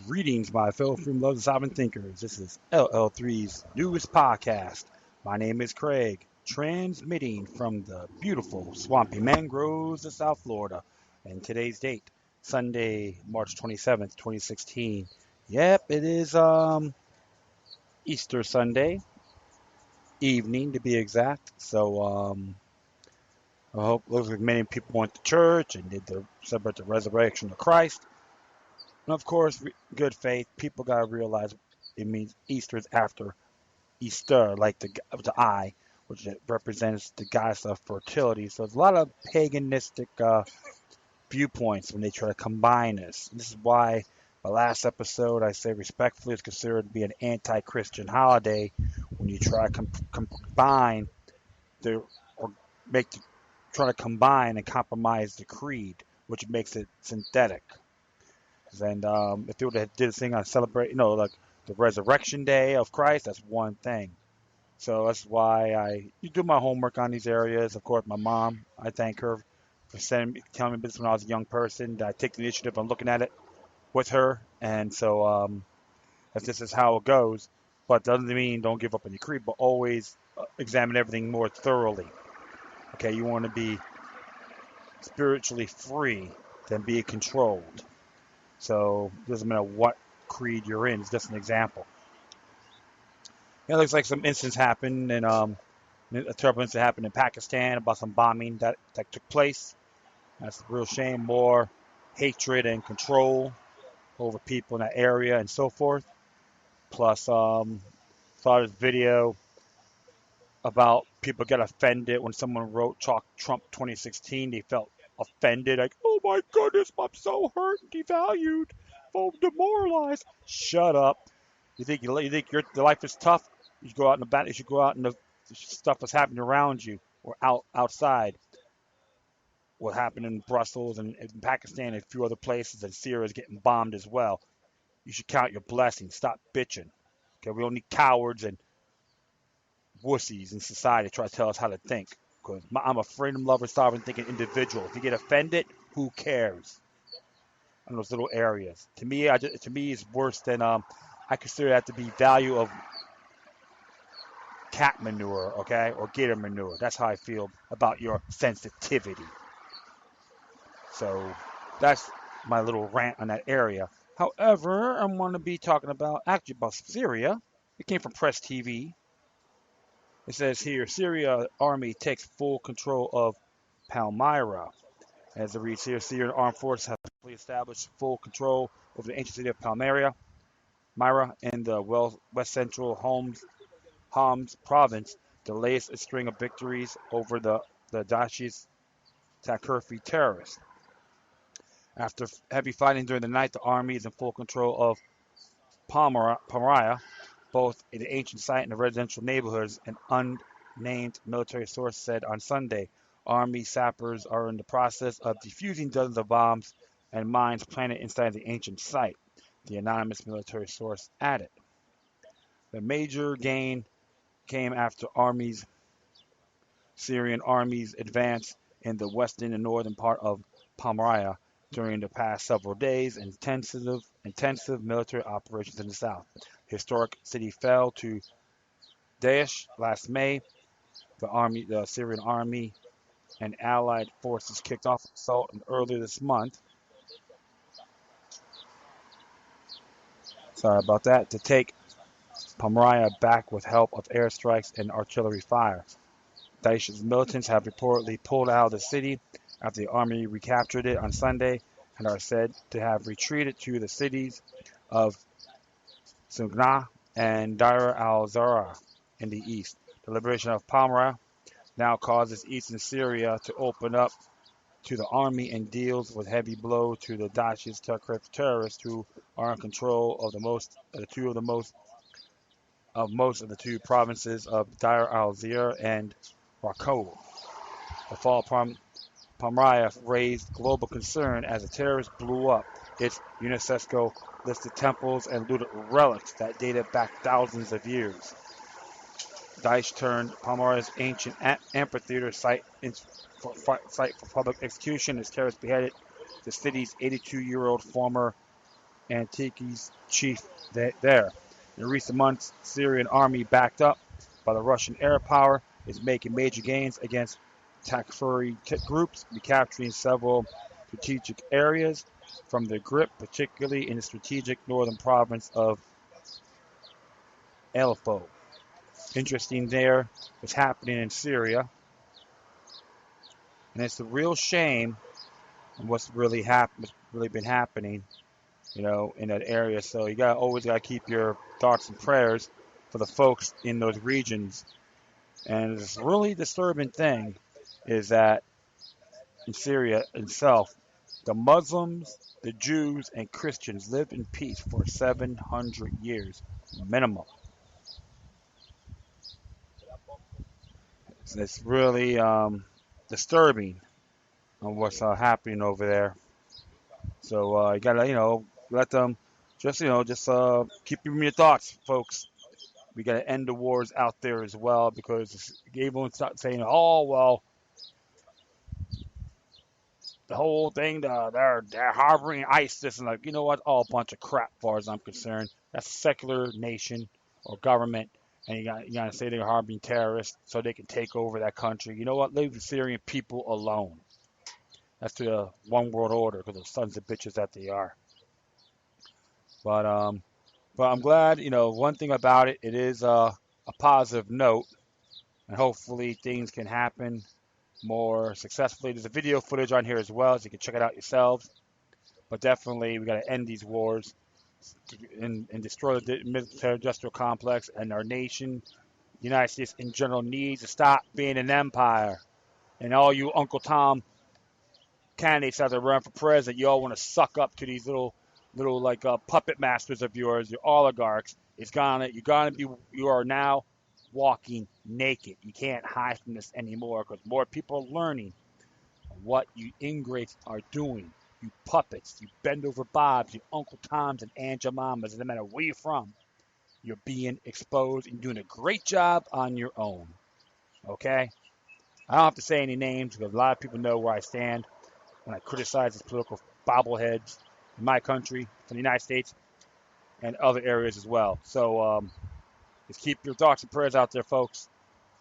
Greetings, my fellow freedom lovers, sovereign thinkers. This is LL3's newest podcast. My name is Craig, transmitting from the beautiful swampy mangroves of South Florida. And today's date, Sunday, March 27th, 2016. Yep, it is Easter Sunday evening to be exact. So I hope looks like many people went to church and did celebrate the resurrection of Christ. And of course, good faith. People gotta realize it means Easter is after Easter, like the eye, which represents the goddess of fertility. So there's a lot of paganistic viewpoints when they try to combine this. This is why the last episode I say respectfully is considered to be an anti-Christian holiday when you try to combine the or make the, try to combine and compromise the creed, which makes it synthetic. And if they would have did a thing on celebrate, like the resurrection day of Christ, that's one thing. So that's why you do my homework on these areas. Of course, my mom, I thank her for telling me this when I was a young person. That I take the initiative on looking at it with her, and so if this is how it goes, but doesn't mean don't give up on your creed, but always examine everything more thoroughly. Okay, you want to be spiritually free than be controlled. So it doesn't matter what creed you're in. It's just an example. It looks like some incidents happened, and a terrible incident happened in Pakistan about some bombing that took place. That's a real shame. More hatred and control over people in that area and so forth. Plus, saw this video about people get offended when someone wrote Trump 2016. They felt offended, like, oh my goodness, I'm so hurt and devalued, so demoralized. Shut up. You think your life is tough? You should go out in the battle. You should go out in the stuff that's happening around you or outside. What happened in Brussels and in Pakistan and a few other places, and Syria is getting bombed as well. You should count your blessings. Stop bitching. Okay, we don't need cowards and wussies in society to try to tell us how to think. Because I'm a freedom lover, sovereign thinking individual. If you get offended, who cares? In those little areas, to me, it's worse than I consider that to be value of cat manure, okay, or gator manure. That's how I feel about your sensitivity. So that's my little rant on that area. However, I'm going to be talking about Syria. It came from Press TV. It says here, Syria army takes full control of Palmyra. As it reads here, Syrian armed forces have fully established full control over the ancient city of Palmyra in the west central Homs province, the latest string of victories over the Daesh's Takurfi terrorists. After heavy fighting during the night, the army is in full control of Palmyra, both in the ancient site and the residential neighborhoods, an unnamed military source said on Sunday. Army sappers are in the process of defusing dozens of bombs and mines planted inside the ancient site, the anonymous military source added. The major gain came after Syrian armies advanced in the western and northern part of Palmyra during the past several days, intensive military operations in the south. The historic city fell to Daesh last May. The Syrian army and allied forces kicked off an assault earlier this month. Sorry about that. To take Palmyra back with help of airstrikes and artillery fire. Daesh's militants have reportedly pulled out of the city after the army recaptured it on Sunday and are said to have retreated to the cities of Sugna and Deir al-Zara in the east. The liberation of Palmyra now causes eastern Syria to open up to the army and deals with heavy blow to the Daesh's terrorists who are in control of most of the two provinces of Deir al-Zara and Raqqa. The fall of Palmyra raised global concern as the terrorists blew up its UNESCO-listed temples and looted relics that dated back thousands of years. Daesh turned Palmyra's ancient amphitheater site for public execution as terrorists beheaded the city's 82-year-old former Antiki's chief there. In recent months, Syrian army backed up by the Russian air power is making major gains against Takfiri groups, recapturing several strategic areas from their grip, particularly in the strategic northern province of Aleppo. Interesting there, what's happening in Syria, and it's a real shame what's really been happening, in that area. So you always gotta keep your thoughts and prayers for the folks in those regions. And this really disturbing thing is that in Syria itself, the Muslims, the Jews, and Christians lived in peace for 700 years minimum. So it's really disturbing on what's happening over there. So you gotta, let them just keep them in your thoughts, folks. We gotta end the wars out there as well, because everyone's not saying, oh well, the whole thing, they're harboring ISIS, and like, you know what, all a bunch of crap, as far as I'm concerned. That's a secular nation or government, and you gotta say they're harboring terrorists so they can take over that country. You know what? Leave the Syrian people alone. That's the one world order, because the sons of bitches that they are. But I'm glad, one thing about it, it is a positive note, and hopefully things can happen more successfully. There's a video footage on here as well, so you can check it out yourselves. But definitely, we got to end these wars and destroy the military-industrial complex, and our nation, the United States in general, needs to stop being an empire. And all you Uncle Tom candidates out there running for president, you all want to suck up to these little like puppet masters of yours, your oligarchs. You are now walking naked. You can't hide from this anymore, because more people are learning what you ingrates are doing. You puppets, you bend over bobs, you Uncle Toms and Aunt Jemimas, no matter where you're from, you're being exposed and doing a great job on your own. Okay? I don't have to say any names, because a lot of people know where I stand when I criticize these political bobbleheads in my country, from the United States, and other areas as well. So just keep your thoughts and prayers out there, folks.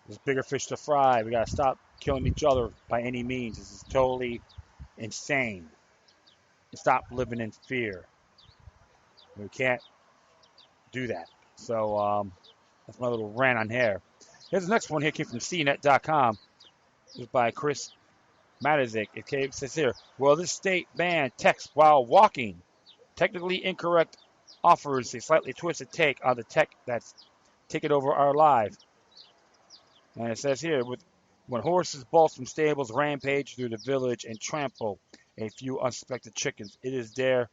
There's bigger fish to fry. We got to stop killing each other by any means. This is totally insane. Stop living in fear. We can't do that. So that's my little rant on here. Here's the next one. Here came from CNET.com. It was by Chris Matazik. It says here, well, this state banned text while walking. Technically incorrect offers a slightly twisted take on the tech that's taken over our lives. And it says here, when horses bolt from stables, rampage through the village, and trample a few unsuspected chickens, is there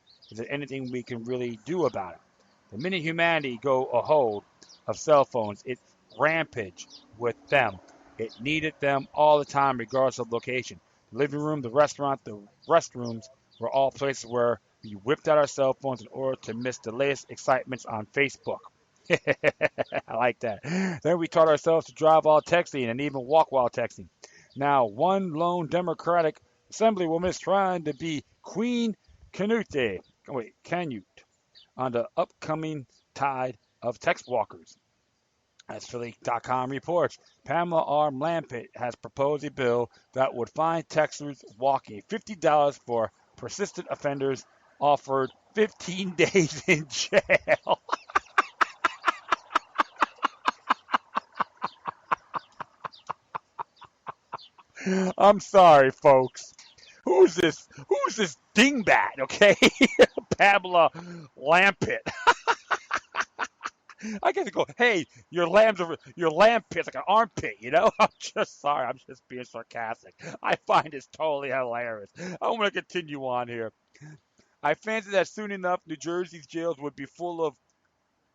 anything we can really do about it? The minute humanity go a hold of cell phones, it rampage with them. It needed them all the time, regardless of location. The living room, the restaurant, the restrooms were all places where we whipped out our cell phones in order to miss the latest excitements on Facebook. I like that. Then we taught ourselves to drive while texting and even walk while texting. Now, one lone Democratic Assemblywoman is trying to be Queen Canute on the upcoming tide of text walkers. As Philly.com reports, Pamela R. Lampett has proposed a bill that would fine texters walking $50 for persistent offenders, offered 15 days in jail. I'm sorry, folks. Who's this dingbat, okay? Pamela Lampett. I get to go, hey, your lamb pit's like an armpit, I'm just sorry. I'm just being sarcastic. I find this totally hilarious. I want to continue on here. I fancy that soon enough, New Jersey's jails would be full of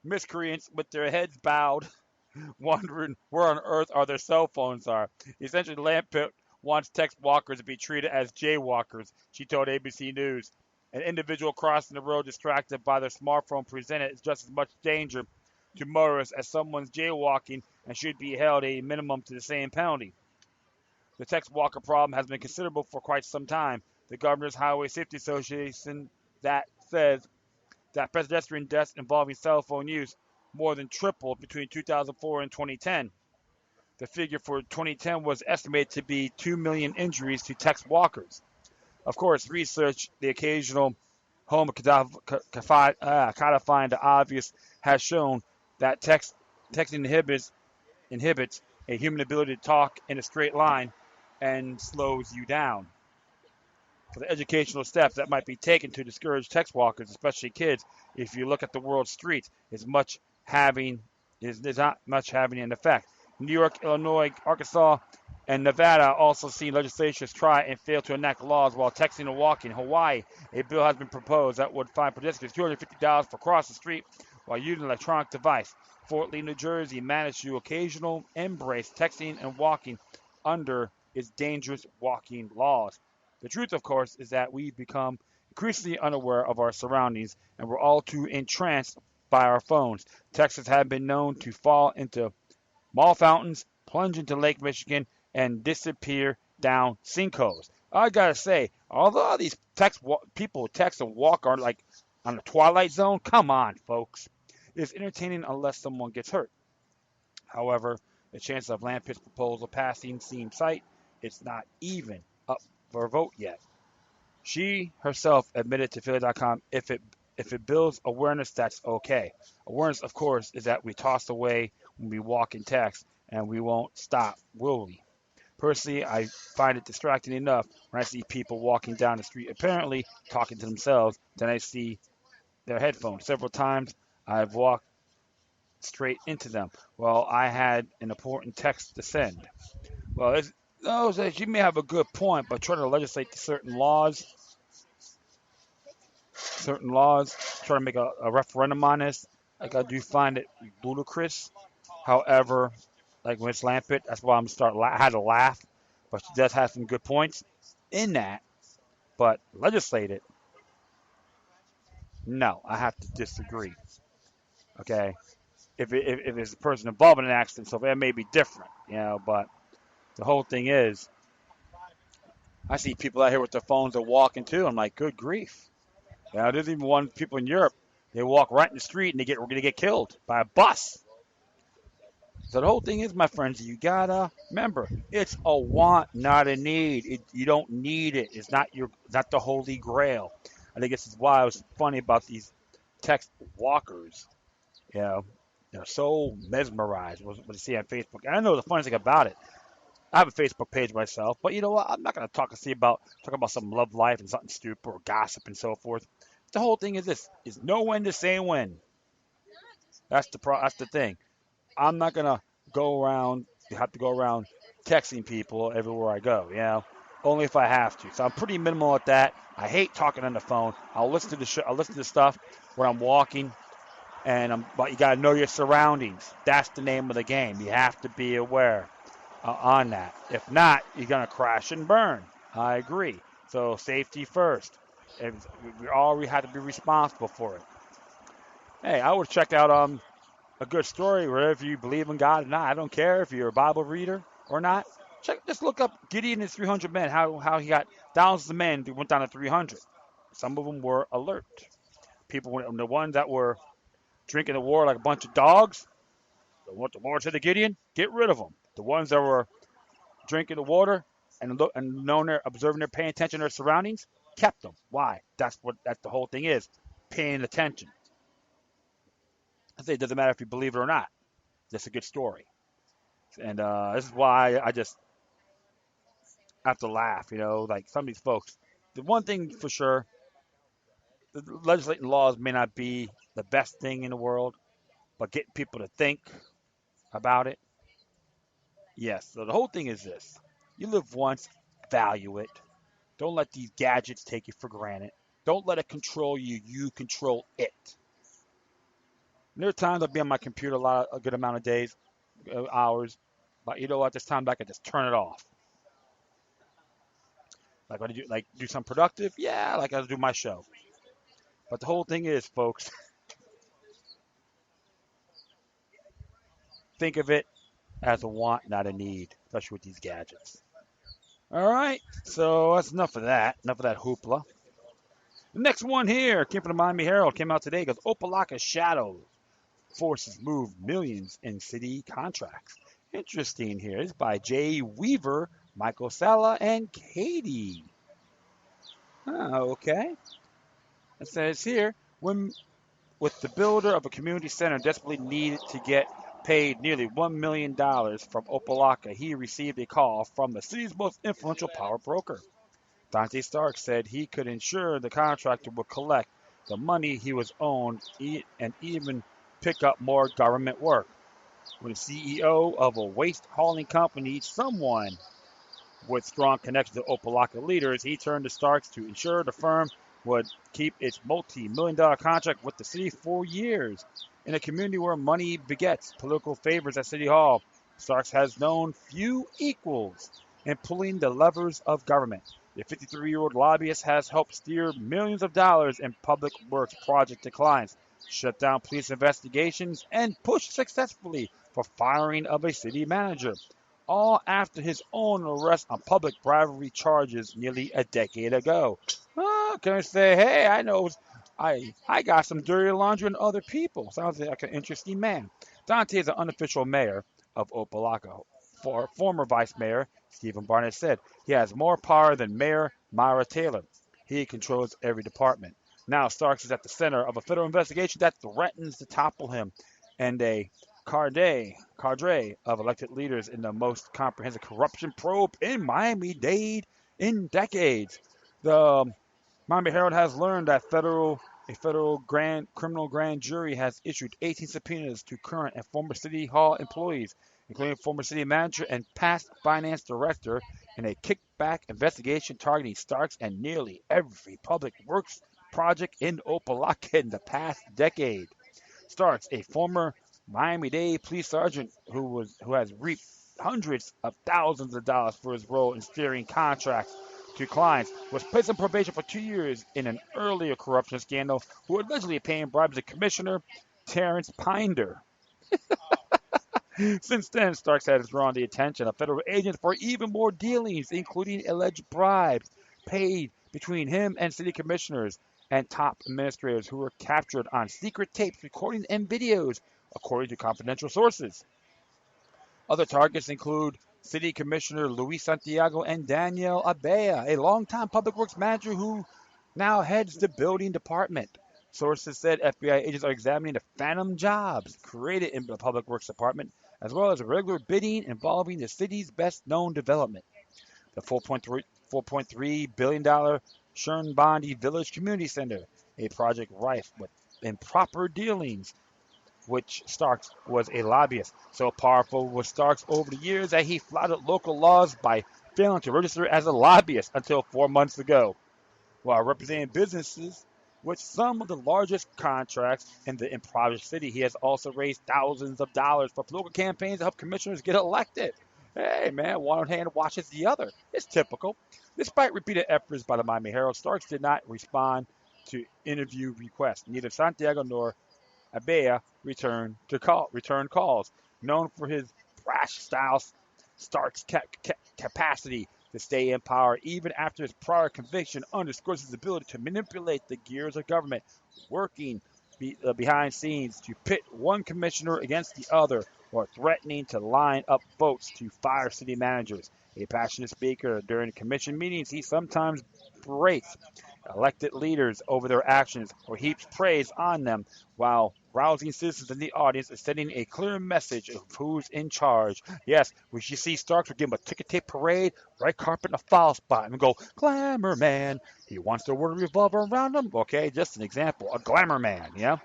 miscreants with their heads bowed, wondering where on earth are their cell phones are. Essentially, Lampett wants text walkers to be treated as jaywalkers, she told ABC News. An individual crossing the road distracted by their smartphone presented just as much danger to motorists as someone's jaywalking and should be held a minimum to the same penalty. The text walker problem has been considerable for quite some time. The Governor's Highway Safety Association that says that pedestrian deaths involving cell phone use more than tripled between 2004 and 2010. The figure for 2010 was estimated to be 2 million injuries to text walkers. Of course, research, the occasional home codifying the obvious, has shown that texting inhibits a human ability to talk in a straight line and slows you down. For the educational steps that might be taken to discourage text walkers, especially kids, if you look at the world's streets, is not much having an effect. New York, Illinois, Arkansas, and Nevada also seen legislatures try and fail to enact laws while texting and walking. Hawaii, a bill has been proposed that would fine participants $250 for crossing the street while using an electronic device. Fort Lee, New Jersey managed to occasionally embrace texting and walking under its dangerous walking laws. The truth, of course, is that we've become increasingly unaware of our surroundings and we're all too entranced by our phones. Texas have been known to fall into mall fountains, plunge into Lake Michigan, and disappear down sinkholes. I gotta say, although these people text and walk are like on the Twilight Zone, come on, folks. It's entertaining unless someone gets hurt. However, the chances of Lampett's proposal passing seem tight. It's not even up for a vote yet. She herself admitted to Philly.com if it builds awareness, that's okay. Awareness, of course, is that we toss away when we walk in text, and we won't stop, will we? Personally, I find it distracting enough when I see people walking down the street apparently talking to themselves, then I see their headphones. Several times I've walked straight into them. Well, I had an important text to send. Well, you may have a good point, but trying to legislate certain laws, try to make a referendum on this, like I do find it ludicrous. However, like Miss Lampett, that's why I had to laugh, but she does have some good points in that. But legislate it, no, I have to disagree. Okay, if it's a person involved in an accident, so that may be different, But the whole thing is, I see people out here with their phones are walking too. I'm like, good grief. There's even one people in Europe. They walk right in the street and we're gonna get killed by a bus. So the whole thing is, my friends, you gotta remember, it's a want, not a need. You don't need it. It's not the holy grail. I think this is why it was funny about these text walkers. You know, they're so mesmerized with what you see on Facebook. And I know the funny thing about it. I have a Facebook page myself, but you know what? I'm not gonna talk about some love life and something stupid or gossip and so forth. The whole thing is this: is know when to say when. That's the thing. I'm not gonna have to go around texting people everywhere I go. Only if I have to. So I'm pretty minimal at that. I hate talking on the phone. I'll listen to the show. I'll listen to stuff when I'm walking, but you gotta know your surroundings. That's the name of the game. You have to be aware on that. If not, you're gonna crash and burn. I agree. So safety first. We have to be responsible for it. Hey, I would check out a good story, whether you believe in God or not. I don't care if you're a Bible reader or not. Just look up Gideon and his 300 men, how he got thousands of men who went down to 300. Some of them were alert. The ones that were drinking the water like a bunch of dogs, what the Lord said to Gideon, get rid of them. The ones that were drinking the water and knowing they're observing, they're paying attention to their surroundings, kept them. Why? That's the whole thing is, paying attention. I say it doesn't matter if you believe it or not. That's a good story. And this is why I just have to laugh, like some of these folks. The one thing for sure, the legislating laws may not be the best thing in the world, but getting people to think about it, yes. So the whole thing is this: you live once, value it. Don't let these gadgets take you for granted. Don't let it control you. You control it. And there are times I'll be on my computer a good amount of days, hours, but you know what? This time I can just turn it off. Like, what did you like? Do something productive? Yeah, like I do my show. But the whole thing is, folks, think of it as a want, not a need, especially with these gadgets. All right, so that's enough of that. Enough of that hoopla. The next one here came from the Miami Herald, came out today, goes Opa-Locka shadows forces move millions in city contracts. Interesting here. It's by Jay Weaver, Michael Sala, and Katie. Okay. It says here, when with the builder of a community center desperately needed to get paid nearly $1 million from Opa-Locka, he received a call from the city's most influential power broker. Dante Stark said he could ensure the contractor would collect the money he was owed and even pick up more government work. When the CEO of a waste hauling company needs someone with strong connections to Opa-Locka leaders, he turned to Starks to ensure the firm would keep its multi-million-dollar contract with the city for years. In a community where money begets political favors at City Hall, Starks has known few equals in pulling the levers of government. The 53-year-old lobbyist has helped steer millions of dollars in public works project declines, shut down police investigations, and pushed successfully for firing of a city manager, all after his own arrest on public bribery charges nearly a decade ago. Can I say, hey, I got some dirty laundry on other people. Sounds like an interesting man. Dante is an unofficial mayor of Opa-Locka. For former vice mayor Stephen Barnett said he has more power than Mayor Myra Taylor. He controls every department. Now Starks is at the center of a federal investigation that threatens to topple him, and a cadre of elected leaders in the most comprehensive corruption probe in Miami-Dade in decades. The Miami Herald has learned that a federal criminal grand jury has issued 18 subpoenas to current and former City Hall employees, including former city manager and past finance director, in a kickback investigation targeting Starks and nearly every public works project in Opa-Locka in the past decade. Starks, a former Miami-Dade police sergeant who has reaped hundreds of thousands of dollars for his role in steering contracts to clients, was placed on probation for 2 years in an earlier corruption scandal, who allegedly paying bribes to Commissioner Terrence Pinder. Since then, Starks has drawn the attention of federal agents for even more dealings, including alleged bribes paid between him and city commissioners and top administrators who were captured on secret tapes, recordings, and videos, according to confidential sources. Other targets include City Commissioner Luis Santiago and Daniel Abea, a longtime public works manager who now heads the building department. Sources said FBI agents are examining the phantom jobs created in the public works department, as well as regular bidding involving the city's best-known development, the $4.3 billion Shern-Bondi Village Community Center, a project rife with improper dealings, which Starks was a lobbyist. So powerful was Starks over the years that he flouted local laws by failing to register as a lobbyist until 4 months ago. While representing businesses with some of the largest contracts in the impoverished city, he has also raised thousands of dollars for political campaigns to help commissioners get elected. Hey, man, one hand washes the other. It's typical. Despite repeated efforts by the Miami Herald, Starks did not respond to interview requests. Neither Santiago nor Abea returned calls. Known for his brash style, Stark's capacity to stay in power even after his prior conviction underscores his ability to manipulate the gears of government, working behind scenes to pit one commissioner against the other or threatening to line up votes to fire city managers. A passionate speaker during commission meetings, he sometimes berates elected leaders over their actions or heaps praise on them while rousing citizens in the audience and sending a clear message of who's in charge. Yes, we should see Starks would give him a ticker tape parade, red carpet, and a foul spot, and go, glamour man. He wants the world to revolve around him. Okay, just an example, a glamour man, yeah?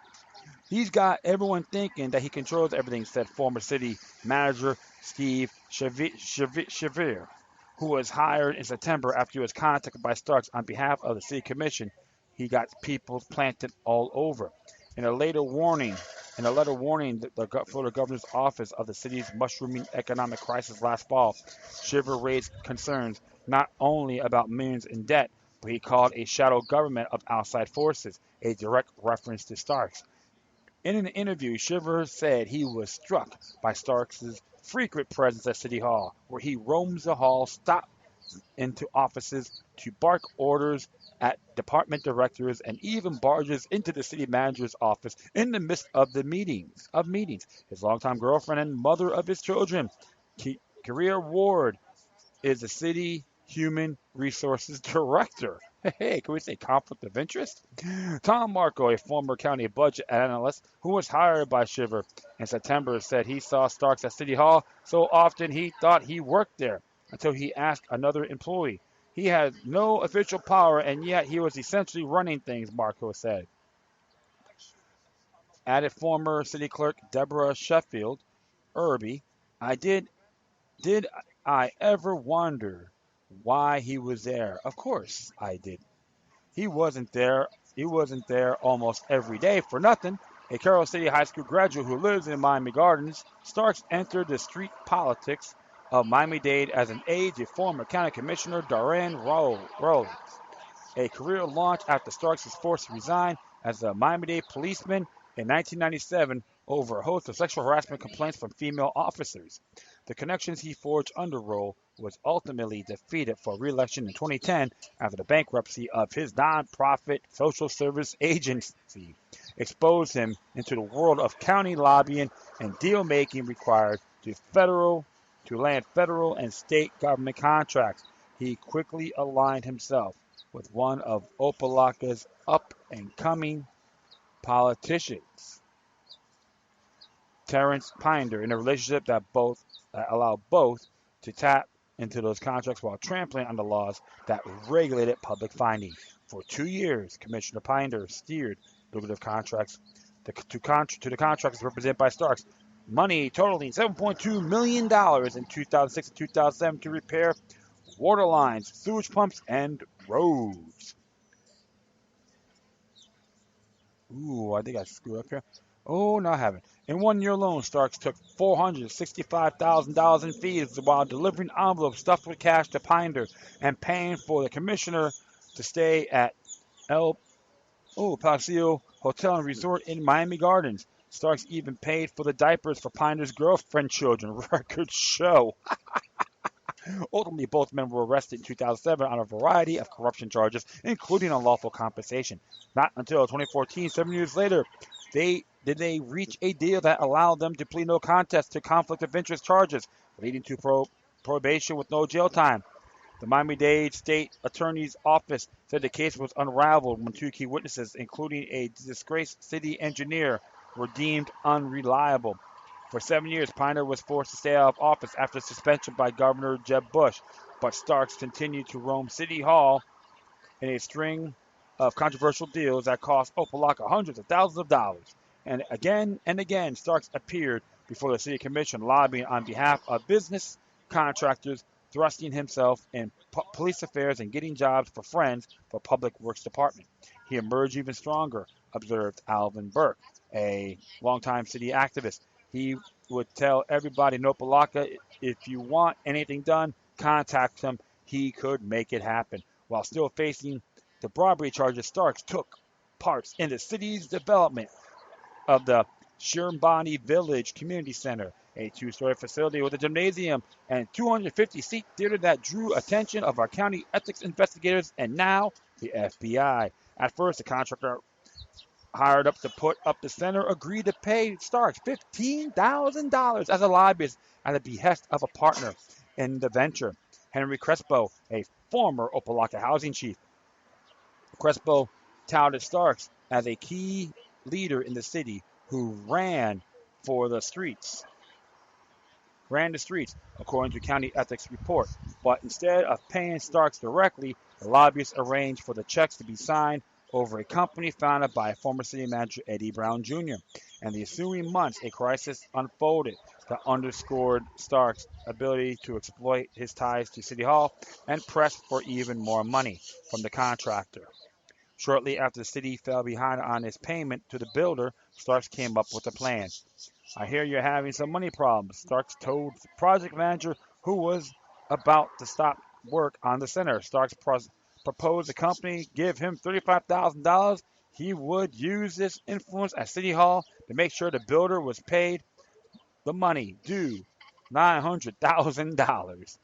He's got everyone thinking that he controls everything, said former city manager Steve Chevier, who was hired in September after he was contacted by Starks on behalf of the city commission. He got people planted all over. In a later warning, in a letter warning for the governor's office of the city's mushrooming economic crisis last fall, Shiver raised concerns not only about millions in debt, but he called a shadow government of outside forces, a direct reference to Starks. In an interview, Shiver said he was struck by Starks' frequent presence at City Hall, where he roams the hall, stops into offices to bark orders at department directors and even barges into the city manager's office in the midst of the meetings. His longtime girlfriend and mother of his children, Career Ward, is the city human resources director. Hey, can we say conflict of interest? Tom Marco, a former county budget analyst who was hired by Shiver in September, said he saw Starks at City Hall so often he thought he worked there until he asked another employee. He had no official power, and yet he was essentially running things, Marco said. Added former city clerk Deborah Sheffield Irby, I did I ever wonder why he was there? Of course I did. He wasn't there. He wasn't there almost every day for nothing. A Carroll City High School graduate who lives in Miami Gardens, Starks entered the street politics of Miami-Dade as an aide to former county commissioner Darren Rowley. A career launched after Starks was forced to resign as a Miami-Dade policeman in 1997 over a host of sexual harassment complaints from female officers. The connections he forged under Rowe was ultimately defeated for re-election in 2010 after the bankruptcy of his nonprofit social service agency exposed him into the world of county lobbying and deal-making required to land federal and state government contracts. He quickly aligned himself with one of Opa-Locka's up-and-coming politicians, Terrence Pinder, in a relationship that allowed both to tap into those contracts while trampling on the laws that regulated public funding. For 2 years, Commissioner Pinder steered lucrative contracts to the contractors represented by Starks, money totaling $7.2 million in 2006 and 2007 to repair water lines, sewage pumps, and roads. Ooh, I think I screwed up here. Oh, no, I haven't. In 1 year alone, Starks took $465,000 in fees while delivering envelopes stuffed with cash to Pinder and paying for the commissioner to stay at El Paseo Hotel and Resort in Miami Gardens. Starks even paid for the diapers for Pinder's girlfriend children. Records show. Ultimately, both men were arrested in 2007 on a variety of corruption charges, including unlawful compensation. Not until 2014, 7 years later, did they reach a deal that allowed them to plead no contest to conflict of interest charges, leading to probation with no jail time. The Miami-Dade State Attorney's Office said the case was unraveled when two key witnesses, including a disgraced city engineer, were deemed unreliable. For 7 years, Piner was forced to stay out of office after suspension by Governor Jeb Bush, but Starks continued to roam City Hall in a string of controversial deals that cost Opa-Locka hundreds of thousands of dollars. And again, Starks appeared before the city commission lobbying on behalf of business contractors, thrusting himself in police affairs and getting jobs for friends for Public Works Department. He emerged even stronger, observed Alvin Burke, a longtime city activist. He would tell everybody in Opa-Locka, if you want anything done, contact him. He could make it happen. While still facing the robbery charges, Starks took part in the city's development of the Shirmbani Village Community Center, a two-story facility with a gymnasium and 250-seat theater that drew attention of our county ethics investigators and now the FBI. At first, the contractor hired up to put up the center agreed to pay Starks $15,000 as a lobbyist at the behest of a partner in the venture, Henry Crespo, a former Opa-Locka housing chief. Crespo touted Starks as a key leader in the city who ran the streets, according to county ethics report. But instead of paying Starks directly, the lobbyists arranged for the checks to be signed over a company founded by former city manager Eddie Brown Jr. In the ensuing months, a crisis unfolded that underscored Starks' ability to exploit his ties to City Hall and press for even more money from the contractor. Shortly after the city fell behind on its payment to the builder, Starks came up with a plan. I hear you're having some money problems, Starks told the project manager who was about to stop work on the center. Starks proposed the company give him $35,000. He would use this influence at City Hall to make sure the builder was paid the money due, $900,000.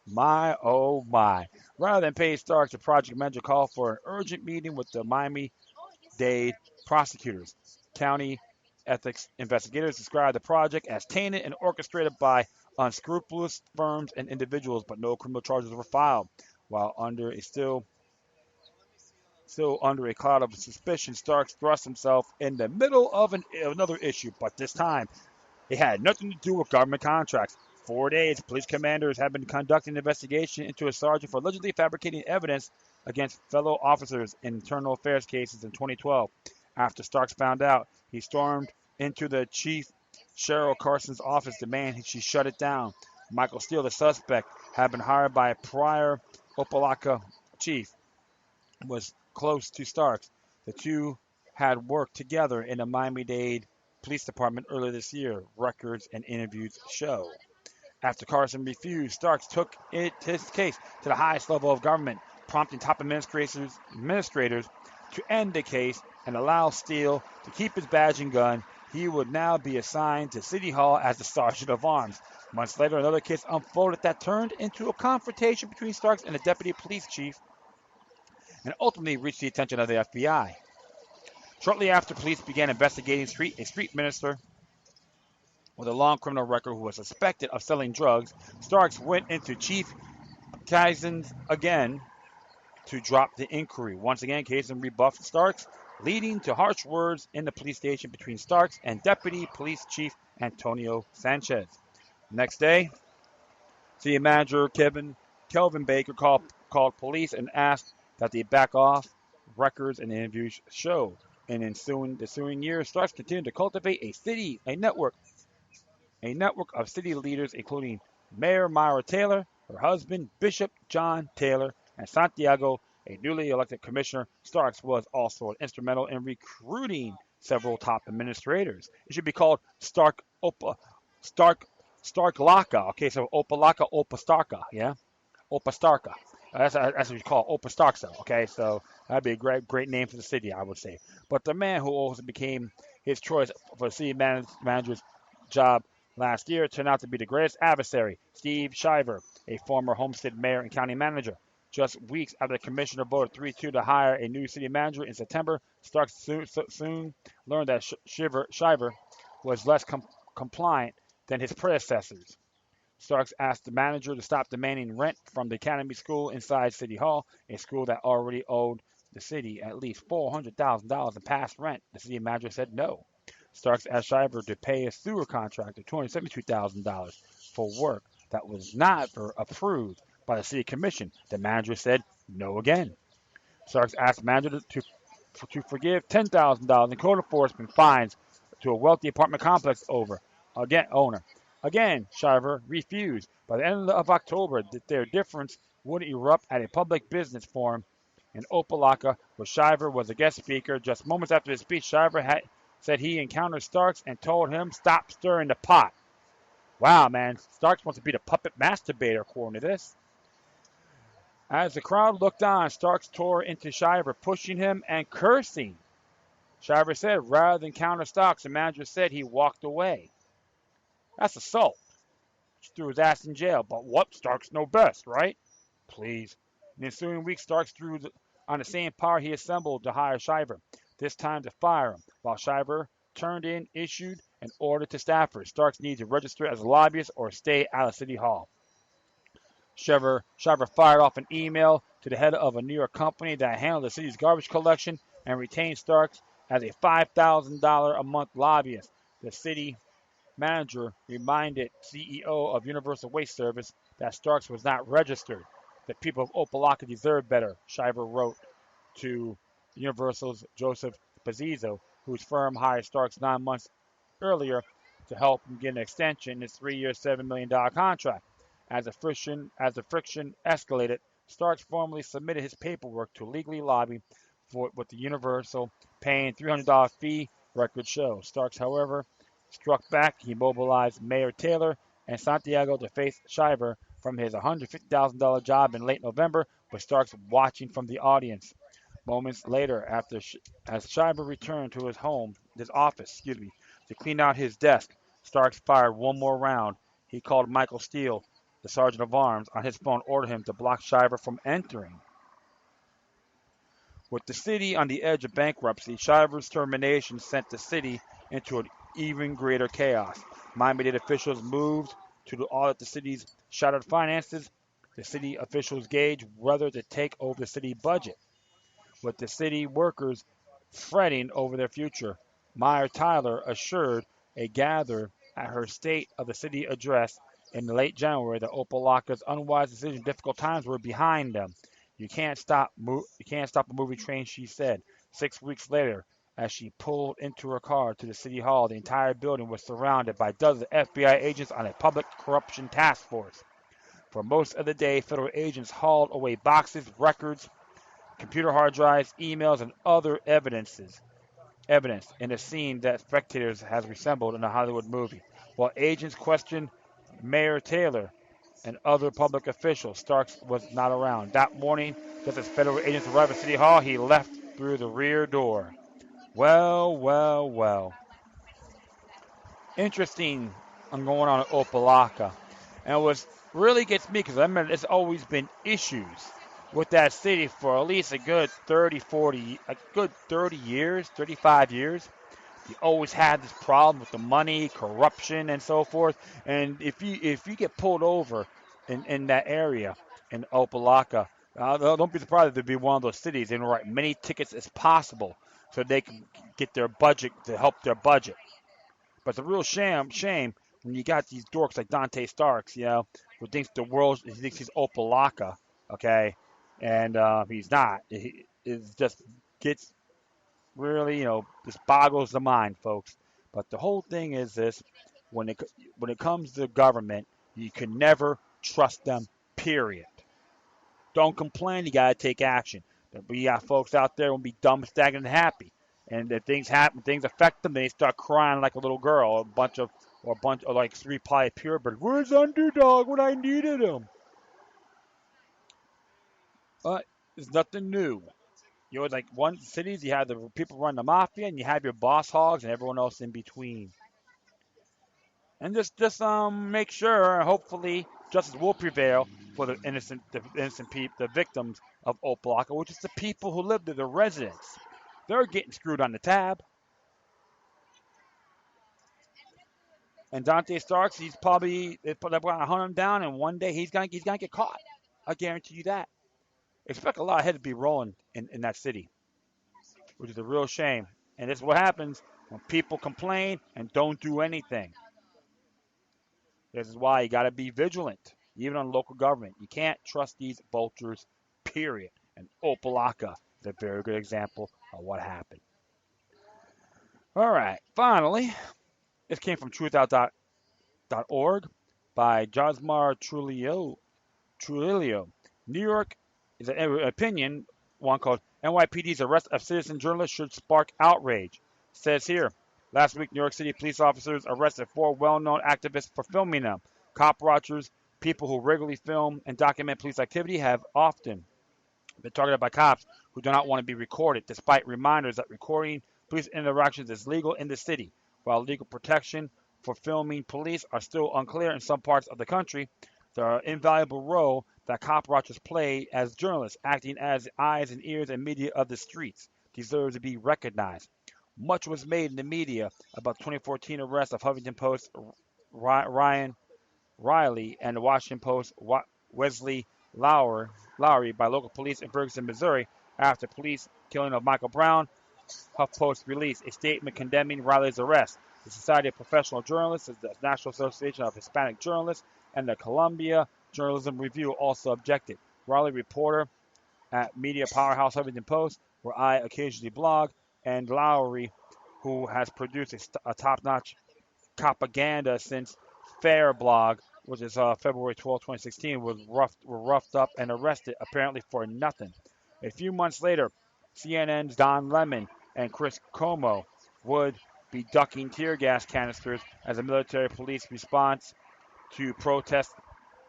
My, oh my. Rather than pay Starks, the project manager called for an urgent meeting with the Miami-Dade prosecutors. County ethics investigators described the project as tainted and orchestrated by unscrupulous firms and individuals, but no criminal charges were filed. While still under a cloud of suspicion, Starks thrust himself in the middle of another issue, but this time it had nothing to do with government contracts. 4 days, police commanders have been conducting an investigation into a sergeant for allegedly fabricating evidence against fellow officers in internal affairs cases in 2012. After Starks found out, he stormed into the chief Cheryl Carson's office demanding she shut it down. Michael Steele, the suspect, had been hired by a prior Opa-Locka chief, was close to Starks. The two had worked together in the Miami-Dade Police Department earlier this year, records and interviews show. After Carson refused, Starks took his case to the highest level of government, prompting top administrators to end the case and allow Steele to keep his badge and gun. He would now be assigned to City Hall as the Sergeant of Arms. Months later, another case unfolded that turned into a confrontation between Starks and the deputy police chief and ultimately reached the attention of the FBI. Shortly after police began investigating a street minister with a long criminal record who was suspected of selling drugs, Starks went into Chief Kaisen's again to drop the inquiry. Once again, Kaisen rebuffed Starks, leading to harsh words in the police station between Starks and Deputy Police Chief Antonio Sanchez. Next day, City Manager Kelvin Baker called police and asked that they back off. Records and interviews show. In the ensuing years, Starks continued to cultivate a network of city leaders, including Mayor Myra Taylor, her husband, Bishop John Taylor, and Santiago, a newly elected commissioner. Starks was also instrumental in recruiting several top administrators. It should be called Stark Stark-Locka. Okay, so Opa-Locka, Opa-Starka, yeah? Opa-Starka. That's what you call it, Opa-Starka, okay? So that'd be a great name for the city, I would say. But the man who also became his choice for the city manager's job last year turned out to be the greatest adversary, Steve Shiver, a former Homestead mayor and county manager. Just weeks after the commissioner voted 3-2 to hire a new city manager in September, Stark soon learned that Shiver was less compliant than his predecessors. Starks asked the manager to stop demanding rent from the academy school inside City Hall, a school that already owed the city at least $400,000 in past rent. The city manager said no. Starks asked Shiver to pay a sewer contractor $272,000 for work that was not approved by the city commission. The manager said no again. Starks asked the manager to forgive $10,000 in code enforcement fines to a wealthy apartment complex owner. Again, Shiver refused. By the end of October, their difference would erupt at a public business forum in Opa-Locka, where Shiver was a guest speaker. Just moments after his speech, Shiver said he encountered Starks and told him, "Stop stirring the pot." Wow, man. Starks wants to be the puppet masturbator, according to this. As the crowd looked on, Starks tore into Shiver, pushing him and cursing. Shiver said rather than counter Starks, the manager said he walked away. That's assault. She threw his ass in jail. But what? Starks know best, right? Please. In the ensuing weeks, Starks threw on the same power he assembled to hire Shiver, this time to fire him, while Shiver issued an order to staffers. Starks needed to register as a lobbyist or stay out of City Hall. Shiver fired off an email to the head of a New York company that handled the city's garbage collection and retained Starks as a $5,000 a month lobbyist. The city manager reminded CEO of Universal Waste Service that Starks was not registered. The people of Opa-Locka deserve better, Shiver wrote to Universal's Joseph Pazizzo, whose firm hired Starks 9 months earlier to help him get an extension in his 3-year, $7 million contract. As the friction escalated, Starks formally submitted his paperwork to legally lobby with the Universal paying $300 fee, records show. Starks, however, struck back. He mobilized Mayor Taylor and Santiago to face Shiver from his $150,000 job in late November, with Starks watching from the audience. Moments later, as Shiver returned to his office, to clean out his desk, Starks fired one more round. He called Michael Steele the sergeant of arms, on his phone ordered him to block Shiver from entering. With the city on the edge of bankruptcy, Shiver's termination sent the city into an even greater chaos. Miami-Dade officials moved to audit the city's shattered finances. The city officials gauged whether to take over the city budget, with the city workers fretting over their future. Meyer Tyler assured a gatherer at her State of the City address in late January that Opa-Locka's unwise decision, difficult times were behind them. You can't stop a moving train, she said. 6 weeks later, as she pulled into her car to the city hall, the entire building was surrounded by dozens of FBI agents on a public corruption task force. For most of the day, federal agents hauled away boxes, records, computer hard drives, emails, and other evidence in a scene that spectators has resembled in a Hollywood movie. While agents questioned Mayor Taylor and other public officials, Starks was not around. That morning, just as federal agents arrived at City Hall, he left through the rear door. Well, well, well. Interesting on going on at Opa-Locka. And what really gets me, because I remember there's always been issues with that city for at least a good 30 years, 35 years. You always had this problem with the money, corruption, and so forth. And if you get pulled over in that area in Opa-Locka, don't be surprised if it'd be one of those cities. They write many tickets as possible so they can get their budget to help their budget. But it's a real shame when you got these dorks like Dante Starks, who thinks he thinks he's Opa-Locka, okay, and he's not. It just gets really, just boggles the mind, folks. But the whole thing is this: when it comes to government, you can never trust them. Period. Don't complain. You gotta take action. We got folks out there who will be dumb, stagnant, and happy. And if things happen, things affect them, they start crying like a little girl. A bunch of like 3-ply purebred. Where's Underdog when I needed him? But there's nothing new. Like one cities, you have the people run the mafia, and you have your boss hogs, and everyone else in between. And just make sure, hopefully, justice will prevail for the innocent people, the victims of Opa-Locka, which is the people who live there, the residents. They're getting screwed on the tab. And Dante Starks, they're going to hunt him down, and one day he's gonna get caught. I guarantee you that. Expect a lot of heads to be rolling in that city, which is a real shame. And this is what happens when people complain and don't do anything. This is why you got to be vigilant, even on local government. You can't trust these vultures, period. And Opa-Locka is a very good example of what happened. All right, finally, this came from truthout.org by Josmar Trulilio. New York is an opinion, one called NYPD's arrest of citizen journalists should spark outrage. It says here, last week New York City police officers arrested 4 well-known activists for filming them. Cop watchers, people who regularly film and document police activity, have often been targeted by cops who do not want to be recorded, despite reminders that recording police interactions is legal in the city. While legal protection for filming police are still unclear in some parts of the country, the invaluable role that cop watchers play as journalists, acting as eyes and ears and media of the streets, deserves to be recognized. Much was made in the media about the 2014 arrest of Huffington Post Ryan Riley and the Washington Post Wesley Lowery by local police in Ferguson, Missouri, after police killing of Michael Brown. HuffPost released a statement condemning Riley's arrest. The Society of Professional Journalists, the National Association of Hispanic Journalists, and the Columbia Journalism Review also objected. Riley, reporter at media powerhouse Huffington Post, where I occasionally blog, and Lowery, who has produced a top-notch propaganda since Fair blog, which is February 12, 2016, were roughed up and arrested, apparently for nothing. A few months later, CNN's Don Lemon and Chris Cuomo would be ducking tear gas canisters as a military police response to protests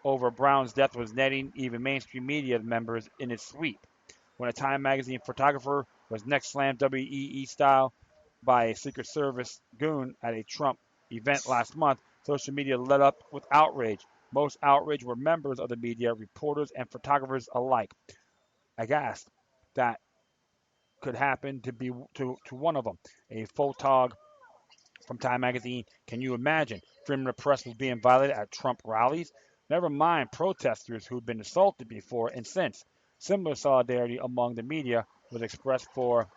over Brown's death was netting even mainstream media members in its sweep. When a Time magazine photographer was next slammed WEE style by a Secret Service goon at a Trump event last month, social media lit up with outrage. Most outraged were members of the media, reporters, and photographers alike. I gasped. That could happen to one of them. A photog from Time Magazine. Can you imagine? Freedom of the press was being violated at Trump rallies. Never mind protesters who'd been assaulted before and since. Similar solidarity among the media was expressed for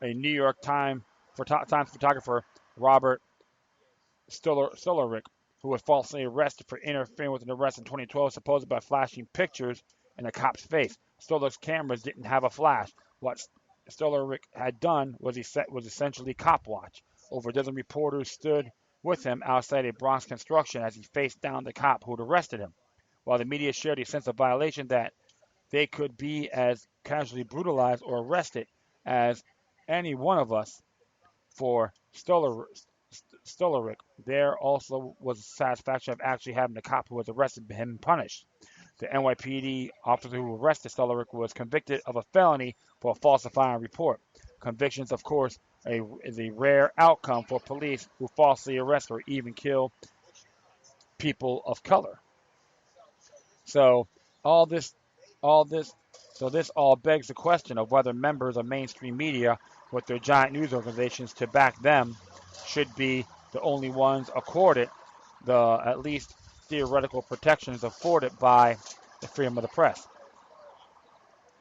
a New York Times photographer, Robert Stolarick, who was falsely arrested for interfering with an arrest in 2012, supposedly by flashing pictures in a cop's face. Stolarick's cameras didn't have a flash. What Stolarick had done was essentially cop watch. Over a dozen reporters stood with him outside a Bronx construction as he faced down the cop who'd arrested him. While the media shared a sense of violation that they could be as casually brutalized or arrested as any one of us, for Stolaric, there also was satisfaction of actually having the cop who was arrested him punished. The NYPD officer who arrested Stolaric was convicted of a felony for falsifying a report. Convictions, of course, is a rare outcome for police who falsely arrest or even kill people of color. So all this, all this, so this all begs the question of whether members of mainstream media, with their giant news organizations to back them, should be the only ones accorded the at least theoretical protections afforded by the freedom of the press.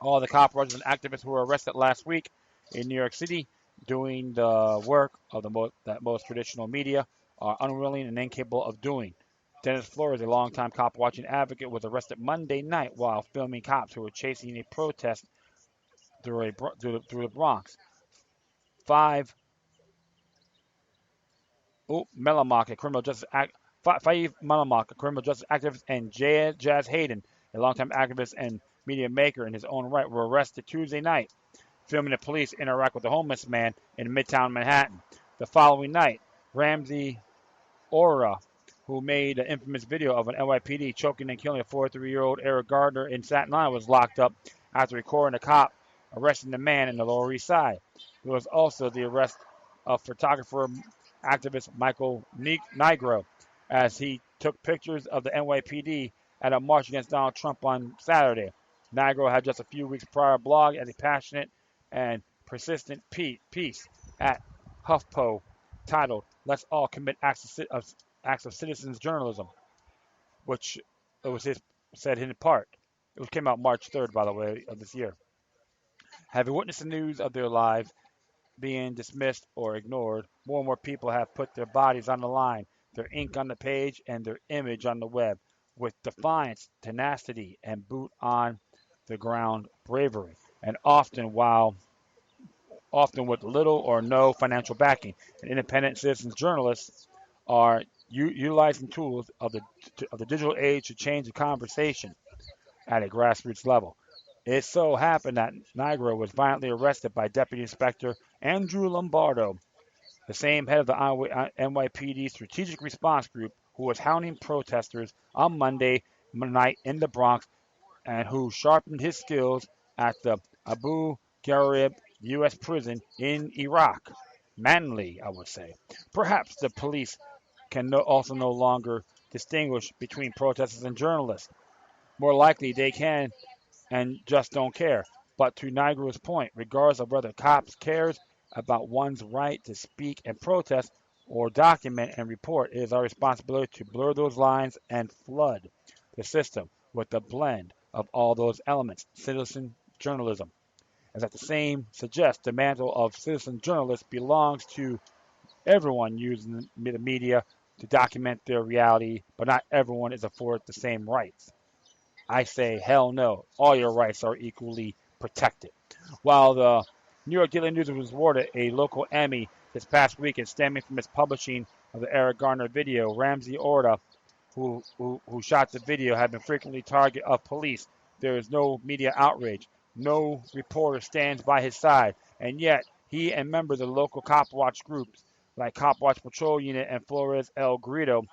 All the cockroaches and activists who were arrested last week in New York City doing the work of that most traditional media are unwilling and incapable of doing. Dennis Flores, a longtime cop watching advocate, was arrested Monday night while filming cops who were chasing a protest through the Bronx. Five Melamock, a criminal justice Faiv Melamock, a criminal justice activist, and Jazz Hayden, a longtime activist and media maker in his own right, were arrested Tuesday night, filming the police interact with a homeless man in Midtown Manhattan. The following night, Ramsey Ora, who made an infamous video of an NYPD choking and killing a 43-year-old Eric Gardner in Staten Island, was locked up after recording a cop arresting the man in the Lower East Side. There was also the arrest of photographer activist Michael Nigro as he took pictures of the NYPD at a march against Donald Trump on Saturday. Nigro had just a few weeks prior blogged as a passionate and persistent piece at HuffPo titled "Let's All Commit Acts of Citizens Journalism," which it was said in part. It came out March 3rd, by the way, of this year. Having witnessed the news of their lives being dismissed or ignored, more and more people have put their bodies on the line, their ink on the page, and their image on the web with defiance, tenacity, and boot on the ground bravery, and often with little or no financial backing. And independent citizens journalists are utilizing tools of the digital age to change the conversation at a grassroots level. It so happened that Nigro was violently arrested by Deputy Inspector Andrew Lombardo, the same head of the NYPD Strategic Response Group who was hounding protesters on Monday night in the Bronx and who sharpened his skills at the Abu Ghraib U.S. prison in Iraq. Manly, I would say. Perhaps the police can also no longer distinguish between protesters and journalists. More likely, they can and just don't care. But to Nigro's point, regardless of whether cops cares about one's right to speak and protest or document and report, it is our responsibility to blur those lines and flood the system with a blend of all those elements. Citizen journalism. As that the same suggests, the mantle of citizen journalist belongs to everyone using the media to document their reality, but not everyone is afforded the same rights. I say, hell no. All your rights are equally protected. While the New York Daily News was awarded a local Emmy this past weekend stemming from its publishing of the Eric Garner video, Ramsey Orta, who shot the video, had been frequently target of police. There is no media outrage. No reporter stands by his side. And yet, he and members of local cop watch groups like Cop Watch Patrol Unit and Flores El Grito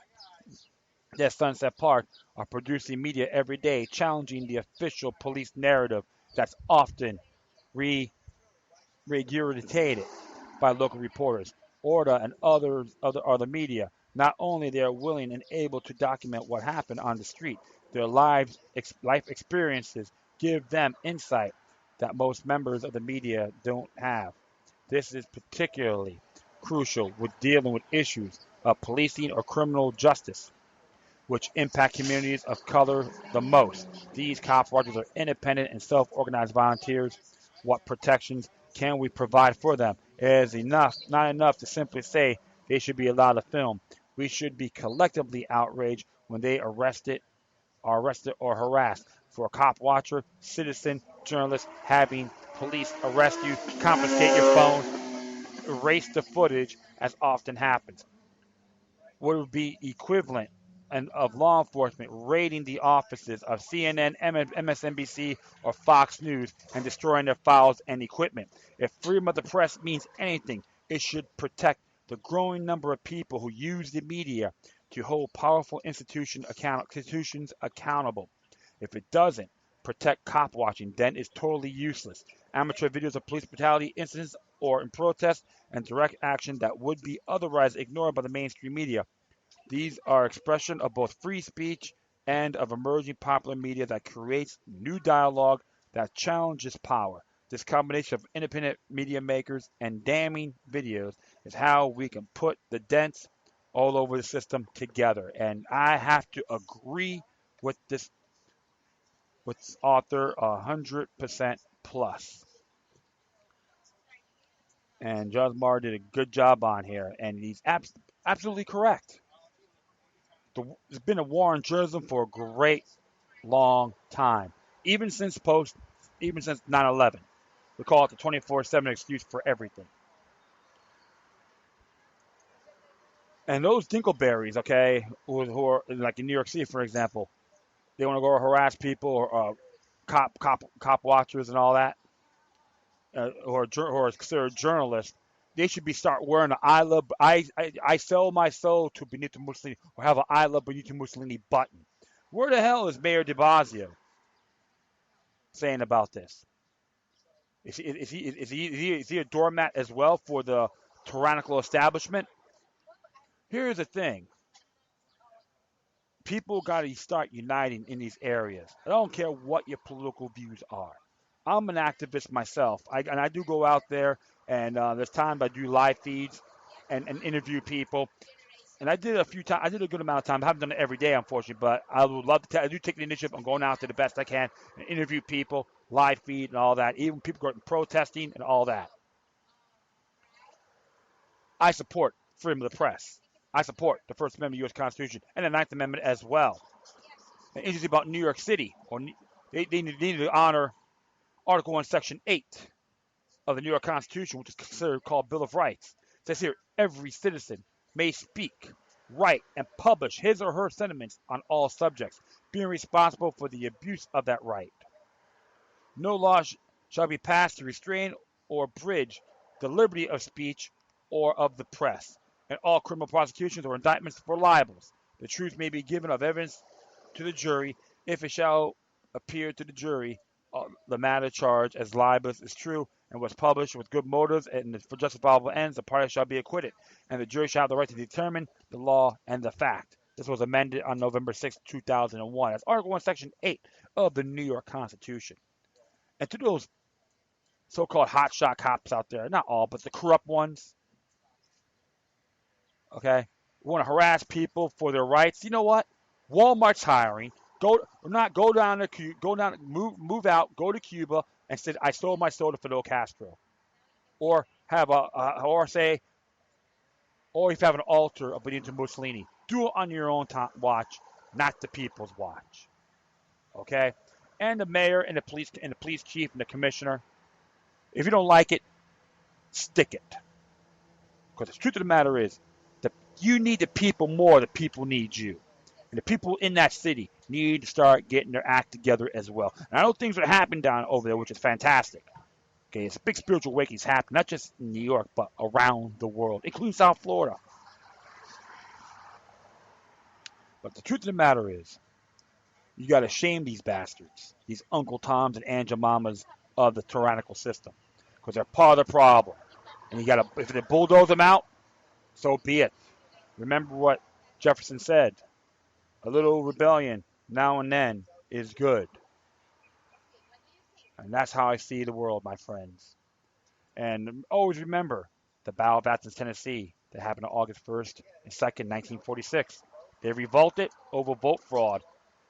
at Sunset Park are producing media every day challenging the official police narrative that's often regurgitated by local reporters. Orta and other media Not only they are willing and able to document what happened on the street, their life experiences give them insight that most members of the media don't have. This is particularly crucial with dealing with issues of policing or criminal justice, which impact communities of color the most. These cop watchers are independent and self-organized volunteers. What protections can we provide for them? It is not enough to simply say they should be allowed to film. We should be collectively outraged when they are arrested or harassed. For a cop watcher, citizen, journalist, having police arrest you, confiscate your phone, erase the footage, as often happens, would be equivalent and of law enforcement raiding the offices of CNN, MSNBC, or Fox News and destroying their files and equipment. If freedom of the press means anything, it should protect the growing number of people who use the media to hold powerful institutions accountable. If it doesn't protect cop watching, then it's totally useless. Amateur videos of police brutality incidents or in protest and direct action that would be otherwise ignored by the mainstream media. These are expression of both free speech and of emerging popular media that creates new dialogue that challenges power. This combination of independent media makers and damning videos is how we can put the dents all over the system together. And I have to agree with this author 100% plus. And Josmar did a good job on here, and he's absolutely correct. There's been a war on journalism for a great long time, even since 9/11. We call it the 24/7 excuse for everything. And those dingleberries, okay, who are like in New York City, for example, they want to go harass people or cop watchers and all that, who are considered journalists. They should be start wearing an I sell my soul to Benito Mussolini or have an I love Benito Mussolini button. Where the hell is Mayor de Blasio saying about this? Is he a doormat as well for the tyrannical establishment? Here's the thing: people got to start uniting in these areas. I don't care what your political views are. I'm an activist myself, and I do go out there, and there's times I do live feeds and interview people. And I did a few times. I did a good amount of time. I haven't done it every day, unfortunately, but I would love to. I do take the initiative. I'm going out there the best I can and interview people, live feed, and all that. Even people going protesting and all that. I support freedom of the press. I support the First Amendment of the U.S. Constitution and the Ninth Amendment as well. And interesting about New York City, they need to honor Article 1, Section 8 of the New York Constitution, which is considered called Bill of Rights. It says here, every citizen may speak, write, and publish his or her sentiments on all subjects, being responsible for the abuse of that right. No law shall be passed to restrain or abridge the liberty of speech or of the press, and all criminal prosecutions or indictments for libels. The truth may be given of evidence to the jury if it shall appear to the jury the matter charged as libelous is true and was published with good motives and for justifiable ends, the party shall be acquitted, and the jury shall have the right to determine the law and the fact. This was amended on November 6, 2001. That's Article 1, Section 8 of the New York Constitution. And to those so-called hotshot cops out there, not all, but the corrupt ones, okay, who want to harass people for their rights, you know what? Walmart's hiring. Go down to move out, go to Cuba, and say I sold my soul to Fidel Castro, or have or say, or if you have an altar of Benito Mussolini, do it on your own watch, not the people's watch, okay? And the mayor and the police chief and the commissioner, if you don't like it, stick it, because the truth of the matter is that you need the people more than people need you. And the people in that city need to start getting their act together as well. And I know things are happening down over there, which is fantastic. Okay, it's a big spiritual awakening happening, not just in New York, but around the world, including South Florida. But the truth of the matter is, you got to shame these bastards, these Uncle Toms and Aunt Jemimas of the tyrannical system, because they're part of the problem. And you got to, if they bulldoze them out, so be it. Remember what Jefferson said: a little rebellion now and then is good. And that's how I see the world, my friends. And always remember the Battle of Athens, Tennessee, that happened on August 1st and 2nd, 1946. They revolted over vote fraud,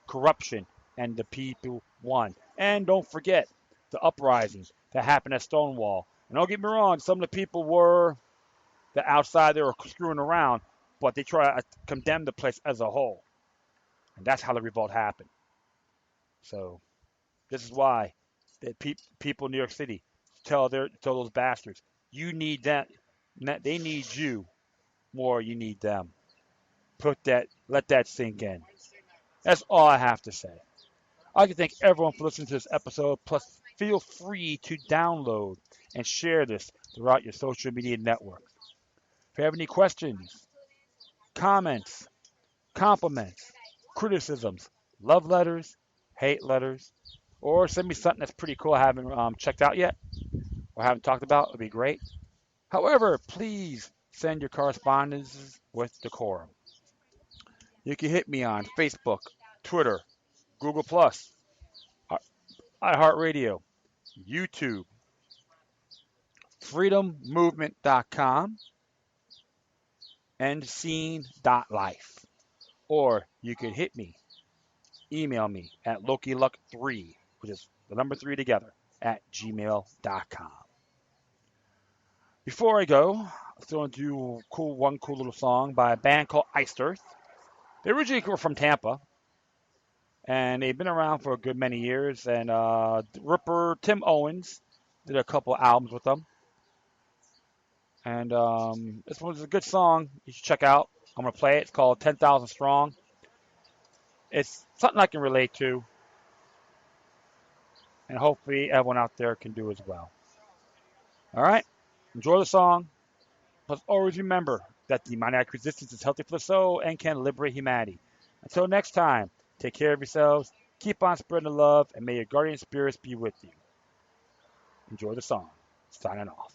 corruption, and the people won. And don't forget the uprisings that happened at Stonewall. And don't get me wrong, some of the people were the outside, they were screwing around, but they try to condemn the place as a whole. And that's how the revolt happened. So this is why the people in New York City tell those bastards, you need that. They need you more. You need them. Let that sink in. That's all I have to say. I'd like to thank everyone for listening to this episode. Plus, feel free to download and share this throughout your social media networks. If you have any questions, comments, compliments, criticisms, love letters, hate letters, or send me something that's pretty cool I haven't checked out yet or haven't talked about, it'd be great. However, please send your correspondences with decorum. You can hit me on Facebook, Twitter, Google+, iHeartRadio, YouTube, freedommovement.com, and scene.life. Or you could hit me, email me at LokiLuck3, which is the number 3 together, at gmail.com. Before I go, I still want to do one cool little song by a band called Iced Earth. They originally were from Tampa, and they've been around for a good many years. And Ripper Tim Owens did a couple albums with them. And this one's a good song you should check out. I'm going to play it. It's called 10,000 Strong. It's something I can relate to, and hopefully everyone out there can do as well. All right? Enjoy the song. Plus, always remember that demoniac resistance is healthy for the soul and can liberate humanity. Until next time, take care of yourselves, keep on spreading the love, and may your guardian spirits be with you. Enjoy the song. Signing off.